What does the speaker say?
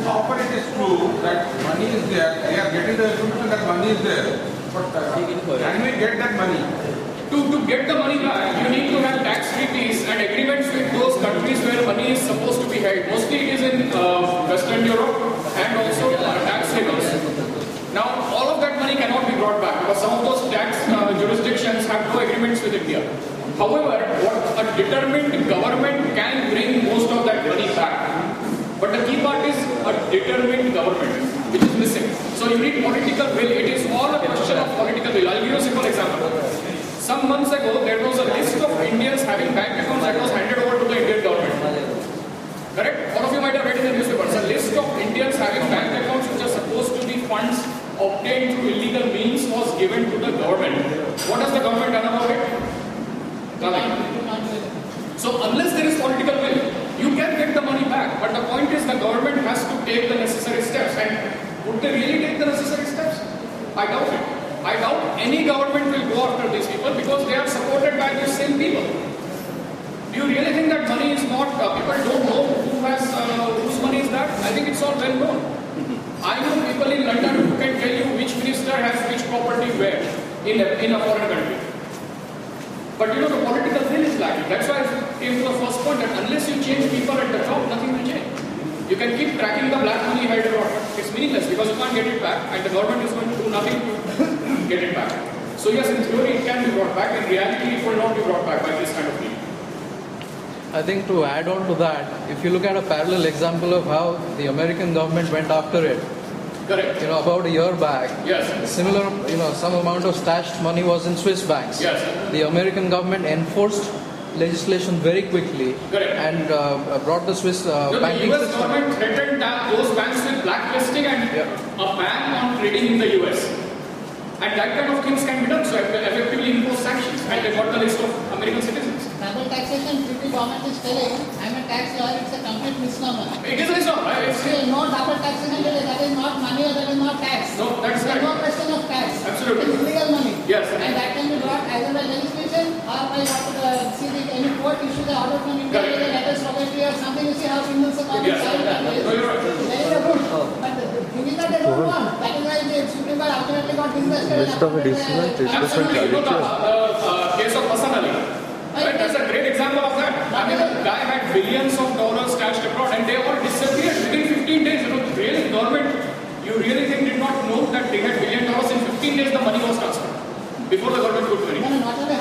often it is true that money is there, they are getting the information that money is there, but can we get that money? To get the money back, you need to have tax treaties and agreements with those countries where money is supposed to be held. Mostly it is in Western Europe and also tax havens. Now, all of that money cannot be brought back because some of those tax jurisdictions have no agreements with India. However, what a determined government can bring most of that money back. But the key part is a determined government, which is missing. So you need political will. It is all a question of political will. I'll give you a simple example. Some months ago, there was a list of Indians having bank accounts that was handed over to the Indian government. Correct? All of you might have read in the newspapers. A list of Indians having bank accounts which are supposed to be funds obtained through illegal means was given to the government. What has the government done about it? Nothing. So unless there is political will, you can get the money back. But the point is the government has to take the necessary steps. And would they really take the necessary steps? I doubt it. I doubt any government will go after these people because they are supported by these same people. Do you really think that money is not, people don't know whose money is that? I think it's all well known. I know people in London who can tell you which minister has which property where in a foreign country. But you know, the political will is lacking. That's why I came to the first point that unless you change people at the top, nothing will change. You can keep tracking the black money held abroad, but it's meaningless because you can't get it back and the government is going to do nothing to get it back. So yes, in theory it can be brought back, in reality it will not be brought back by this kind of thing. I think to add on to that, if you look at a parallel example of how the American government went after it, correct. You know, about a year back, yes. Similar, you know, some amount of stashed money was in Swiss banks. Yes. The American government enforced legislation very quickly. Correct. And brought the Swiss banking the US system. government threatened those banks with blacklisting and a ban on trading in the US. And that kind of things can be done, so effectively impose sanctions, and they got the list of American citizens. Double taxation, if the government is telling, I'm a tax lawyer, it's a complete misnomer. It is a misnomer, right? No double taxation, that is not money or that is not tax. No, that's There is right. no question of tax. Absolutely. It is legal money. Yes. And that can be brought either by legislation or by any court issue the order from India, Correct. the letters probably or something, you see how Indian government Yes. that way. No, you're right. Very good. But the thing is that they don't want. That is why the Supreme Court ultimately got invested. Absolutely. You know the case of Hassan Ali. Right? That's a great example of that. I mean, the guy had billions of dollars stashed abroad and they all disappeared within 15 days. You know, really, government, you really think did not know that they had $1 billion in 15 days the money was transferred before the government could do anything. No, not only